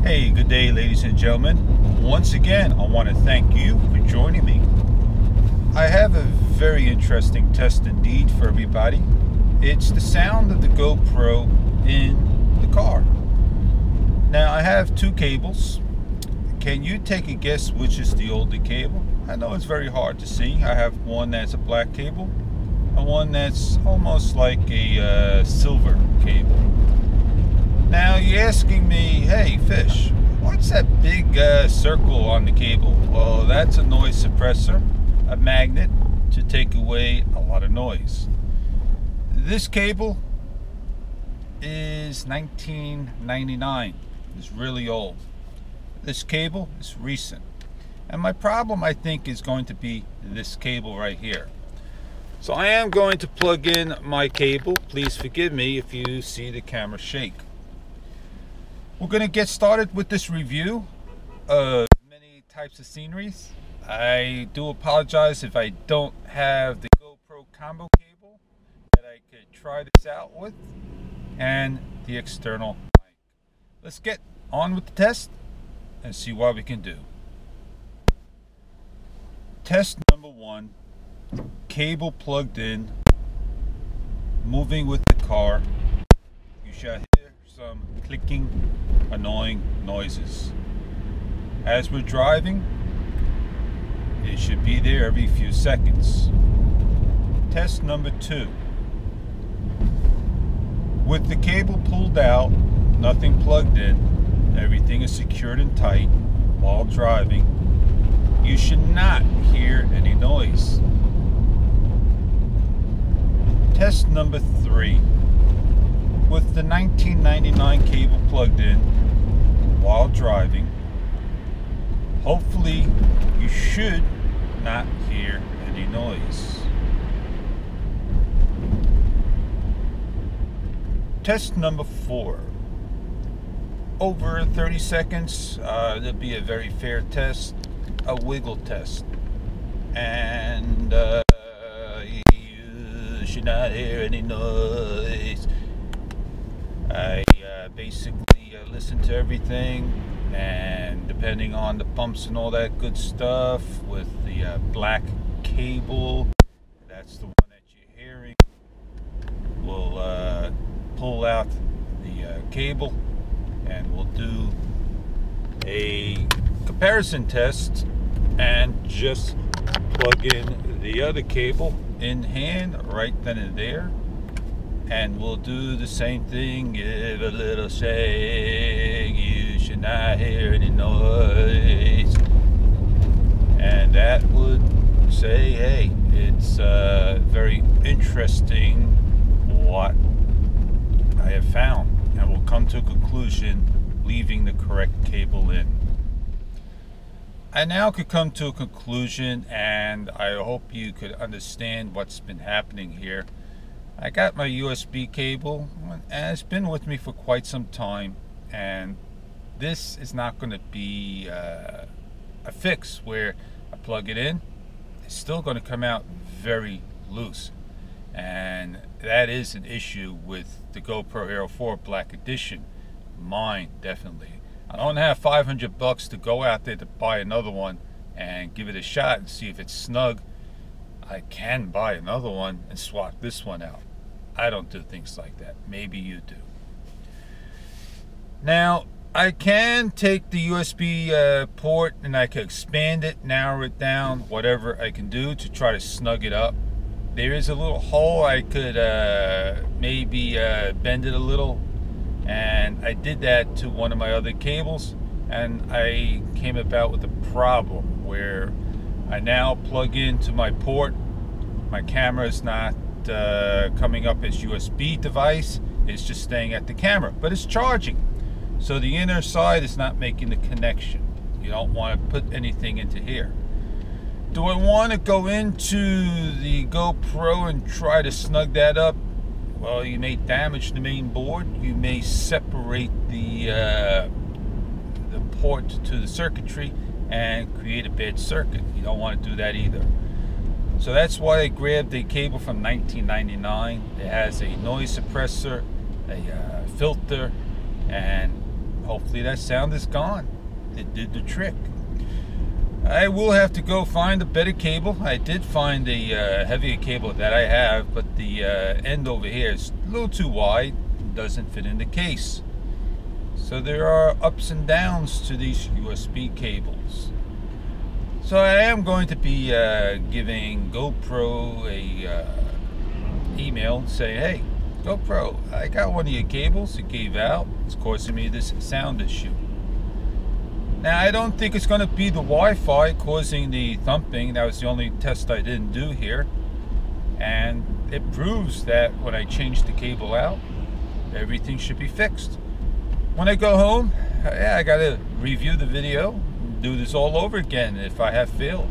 Hey, good day, ladies and gentlemen. Once again, I want to thank you for joining me. I have a very interesting test indeed for everybody. It's the sound of the GoPro in the car. Now, I have two cables. Can you take a guess which is the older cable? I know it's very hard to see. I have one that's a black cable and one that's almost like a silver cable. Now you're asking me, hey Fish, what's that big circle on the cable? Well, that's a noise suppressor, a magnet to take away a lot of noise. This cable is 1999. It's really old. This cable is recent. And my problem, I think, is going to be this cable right here. So I am going to plug in my cable. Please forgive me if you see the camera shake. We're going to get started with this review of many types of sceneries. I do apologize if I don't have the GoPro combo cable that I could try this out with and the external mic. Let's get on with the test and see what we can do. Test number one, cable plugged in, moving with the car. You shall hear some clicking, annoying noises. As we're driving, it should be there every few seconds. Test number two. With the cable pulled out, nothing plugged in, everything is secured and tight while driving, you should not hear any noise. Test number three. With the 1999 cable plugged in while driving, hopefully you should not hear any noise. Test number four. Over 30 seconds, there'll be a very fair test, a wiggle test. And you should not hear any noise. I basically listen to everything, and depending on the bumps and all that good stuff with the black cable, that's the one that you're hearing. We'll pull out the cable and we'll do a comparison test and just plug in the other cable in hand right then and there. And we'll do the same thing, give a little shake, you should not hear any noise. And that would say, hey, it's very interesting what I have found. And we'll come to a conclusion leaving the correct cable in. I now could come to a conclusion, and I hope you could understand what's been happening here. I got my USB cable, and it's been with me for quite some time, and this is not going to be a fix where I plug it in. It's still going to come out very loose, and that is an issue with the GoPro Hero 4 Black Edition. Mine, definitely. I don't have $500 to go out there to buy another one and give it a shot and see if it's snug. I can buy another one and swap this one out. I don't do things like that. Maybe you do. Now, I can take the USB port and I can expand it, narrow it down, whatever I can do to try to snug it up. There is a little hole I could maybe bend it a little, and I did that to one of my other cables, and I came about with a problem where I now plug into my port. My camera is not coming up as USB device, it's just staying at the camera, but it's charging, so the inner side is not making the connection. You don't want to put anything into here. Do I want to go into the GoPro and try to snug that up? Well, you may damage the main board. You may separate the port to the circuitry and create a bad circuit. You don't want to do that either. So that's why I grabbed a cable from 1999. It has a noise suppressor, a filter, and hopefully that sound is gone. It did the trick. I will have to go find a better cable. I did find a heavier cable that I have, but the end over here is a little too wide. It doesn't fit in the case. So there are ups and downs to these USB cables. So I am going to be giving GoPro a email saying, hey, GoPro, I got one of your cables. It gave out. It's causing me this sound issue. Now, I don't think it's going to be the Wi-Fi causing the thumping. That was the only test I didn't do here. And it proves that when I change the cable out, everything should be fixed. When I go home, yeah, I got to review the video, do this all over again if I have failed.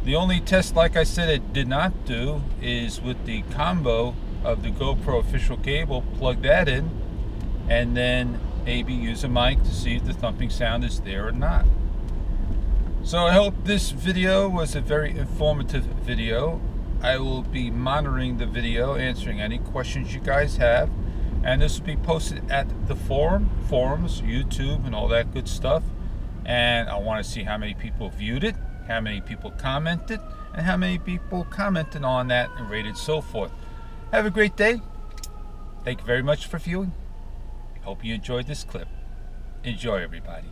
The only test, like I said, it did not do is with the combo of the GoPro official cable, plug that in, and then maybe use a mic to see if the thumping sound is there or not. So I hope this video was a very informative video. I will be monitoring the video, answering any questions you guys have, and this will be posted at the forums, YouTube, and all that good stuff. And I want to see how many people viewed it, how many people commented, and how many people commented on that and rated so forth. Have a great day. Thank you very much for viewing. Hope you enjoyed this clip. Enjoy, everybody.